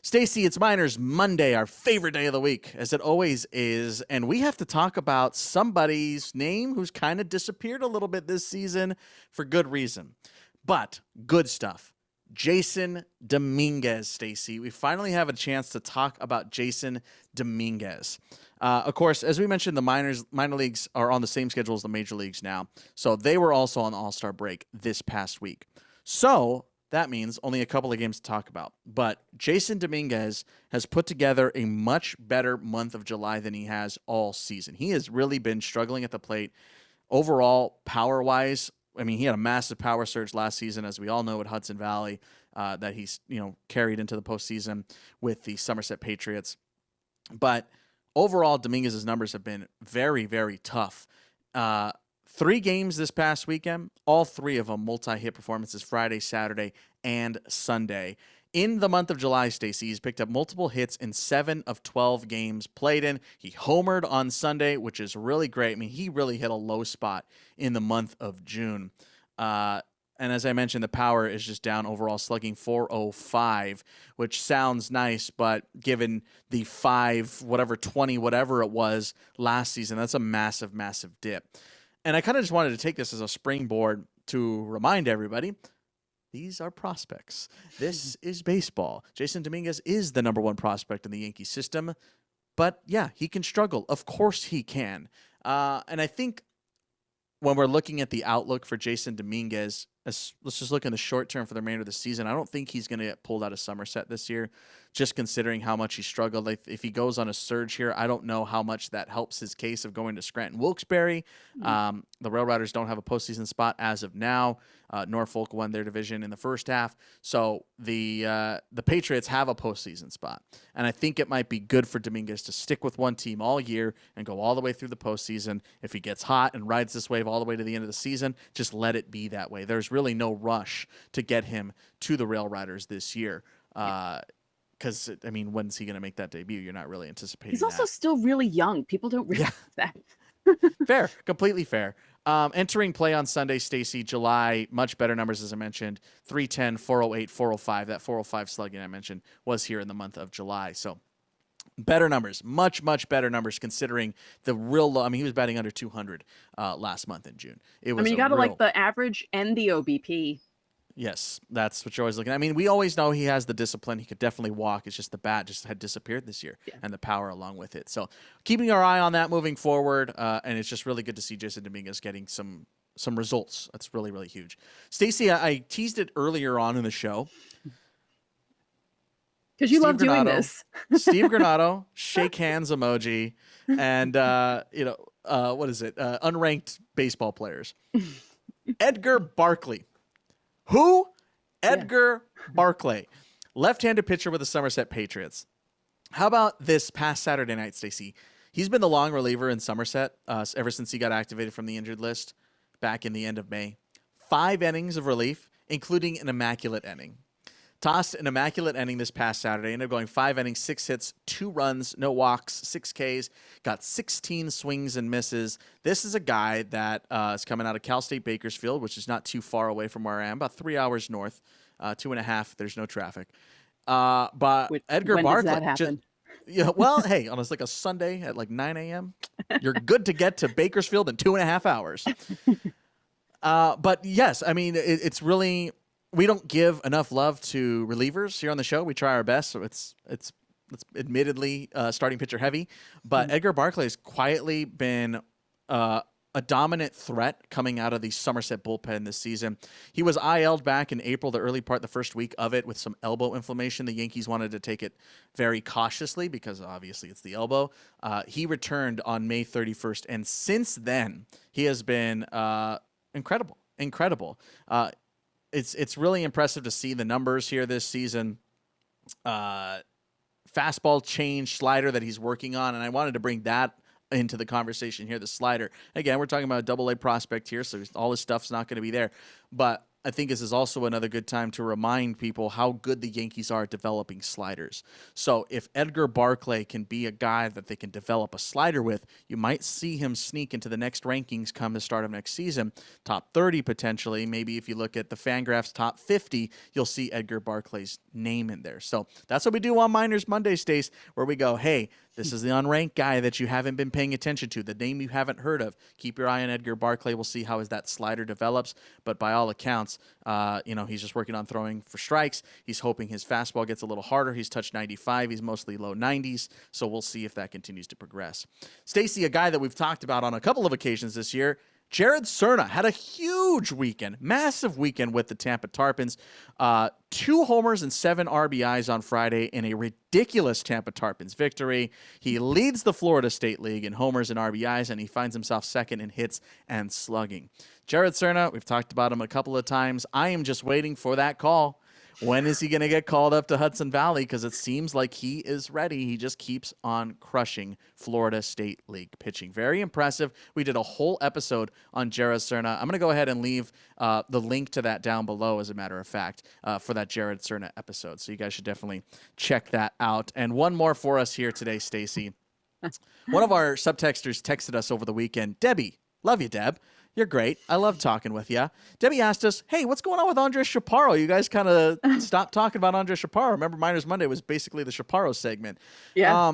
Stacey, it's Miners Monday, our favorite day of the week, as it always is, and we have to talk about somebody's name who's kind of disappeared a little bit this season for good reason, but good stuff. Jasson Dominguez, Stacey. We finally have a chance to talk about Jasson Dominguez. Of course, as we mentioned, the minor leagues are on the same schedule as the major leagues now, so they were also on the All-Star break this past week. So that means only a couple of games to talk about. But Jasson Dominguez has put together a much better month of July than he has all season. He has really been struggling at the plate overall, power-wise. I mean, he had a massive power surge last season, as we all know, at Hudson Valley, that he's carried into the postseason with the Somerset Patriots. But overall, Dominguez's numbers have been very, very tough. 3 games this past weekend, all 3 of them multi-hit performances, Friday, Saturday, and Sunday. In the month of July, Stacey, he's picked up multiple hits in 7 of 12 games played in. He homered on Sunday, which is really great. I mean, he really hit a low spot in the month of June. And as I mentioned, the power is just down overall, slugging .405, which sounds nice, but given the 20, whatever it was last season, that's a massive, massive dip. And I kind of just wanted to take this as a springboard to remind everybody, these are prospects. This is baseball. Jasson Dominguez is the number 1 prospect in the Yankee system. But, yeah, he can struggle. Of course he can. And I think when we're looking at the outlook for Jasson Dominguez, let's just look in the short term for the remainder of the season. I don't think he's going to get pulled out of Somerset this year, just considering how much he struggled. If he goes on a surge here, I don't know how much that helps his case of going to Scranton-Wilkes-Barre. The Rail Riders don't have a postseason spot as of now. Norfolk won their division in the first half. So the Patriots have a postseason spot. And I think it might be good for Dominguez to stick with one team all year and go all the way through the postseason. If he gets hot and rides this wave all the way to the end of the season, just let it be that way. There's really no rush to get him to the Rail Riders this year. Because, I mean, when's he going to make that debut? You're not really anticipating He's also still really young. People don't realize that. Fair. Completely fair. Entering play on Sunday, Stacey, July, much better numbers, as I mentioned. 310, 408, 405. That 405 slugging I mentioned was here in the month of July. So better numbers. Much, much better numbers considering the real low. I mean, he was batting under 200 last month in June. You got to like the average and the OBP. Yes, that's what you're always looking at. I mean, we always know he has the discipline. He could definitely walk. It's just the bat just had disappeared this year and the power along with it. So keeping our eye on that moving forward, and it's just really good to see Jasson Dominguez getting some results. That's really, really huge. Stacey, I teased it earlier on in the show. Because you love doing this. Steve Granado, shake hands emoji, and, what is it? Unranked baseball players. Edgar Barclay. Who? Edgar Barclay, left-handed pitcher with the Somerset Patriots. How about this past Saturday night, Stacey? He's been the long reliever in Somerset ever since he got activated from the injured list back in the end of May. 5 innings of relief, including an immaculate inning. Tossed an immaculate inning this past Saturday. Ended up going 5 innings, 6 hits, 2 runs, no walks, 6 Ks. Got 16 swings and misses. This is a guy that is coming out of Cal State Bakersfield, which is not too far away from where I am, about 3 hours north, 2.5. There's no traffic. But Edgar Barclay. Does that happen? Hey, on a Sunday at like 9 a.m., you're good to get to Bakersfield in 2.5 hours. But yes, I mean, it's really. We don't give enough love to relievers here on the show. We try our best, so it's admittedly starting pitcher heavy. But Edgar Barclay has quietly been a dominant threat coming out of the Somerset bullpen this season. He was IL'd back in April, the first week of it, with some elbow inflammation. The Yankees wanted to take it very cautiously because obviously it's the elbow. He returned on May 31st, and since then he has been incredible. It's really impressive to see the numbers here this season. Fastball change, slider that he's working on, and I wanted to bring that into the conversation here, the slider. Again, we're talking about a Double-A prospect here, so all his stuff's not going to be there. But I think this is also another good time to remind people how good the Yankees are at developing sliders. So if Edgar Barclay can be a guy that they can develop a slider with, you might see him sneak into the next rankings come the start of next season. Top 30 potentially. Maybe if you look at the Fangraphs top 50, you'll see Edgar Barclay's name in there. So that's what we do on Miners Monday, Stace, where we go, hey, this is the unranked guy that you haven't been paying attention to, the name you haven't heard of. Keep your eye on Edgar Barclay. We'll see how as that slider develops. But by all accounts, he's just working on throwing for strikes. He's hoping his fastball gets a little harder. He's touched 95. He's mostly low 90s. So we'll see if that continues to progress. Stacey, a guy that we've talked about on a couple of occasions this year, Jared Serna had a huge weekend, massive weekend with the Tampa Tarpons. 2 homers and 7 RBIs on Friday in a ridiculous Tampa Tarpons victory. He leads the Florida State League in homers and RBIs, and he finds himself second in hits and slugging. Jared Serna, we've talked about him a couple of times. I am just waiting for that call. When is he going to get called up to Hudson Valley? Because it seems like he is ready. He just keeps on crushing Florida State League pitching. Very impressive. We did a whole episode on Jared Serna. I'm going to go ahead and leave the link to that down below, as a matter of fact, for that Jared Serna episode. So you guys should definitely check that out. And one more for us here today, Stacy. One of our subtexters texted us over the weekend. Debbie, love you, Deb. You're great. I love talking with you. Debbie asked us, hey, what's going on with Andres Chapparo? You guys kind of stopped talking about Andres Chapparo. Remember, Miners Monday was basically the Chapparo segment. Yeah.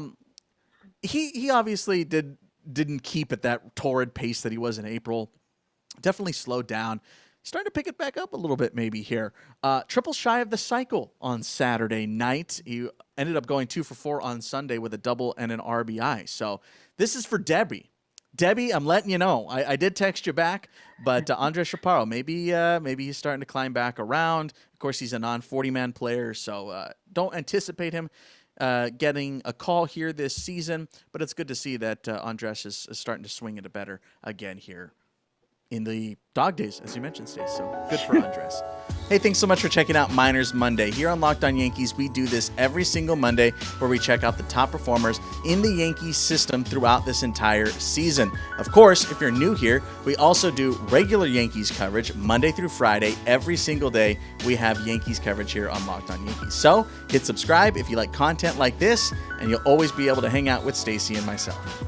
He obviously didn't keep at that torrid pace that he was in April. Definitely slowed down. Starting to pick it back up a little bit maybe here. Triple shy of the cycle on Saturday night. He ended up going 2 for 4 on Sunday with a double and an RBI. So this is for Debbie. Debbie, I'm letting you know. I did text you back, but Andres Chapparo, maybe he's starting to climb back around. Of course, he's a non-40-man player, so don't anticipate him getting a call here this season. But it's good to see that Andres is starting to swing it better again here in the dog days, as you mentioned, Stace. So good for Andres. Hey, thanks so much for checking out Miners Monday. Here on Locked On Yankees, we do this every single Monday where we check out the top performers in the Yankees system throughout this entire season. Of course, if you're new here, we also do regular Yankees coverage Monday through Friday. Every single day, we have Yankees coverage here on Locked On Yankees. So hit subscribe if you like content like this, and you'll always be able to hang out with Stacy and myself.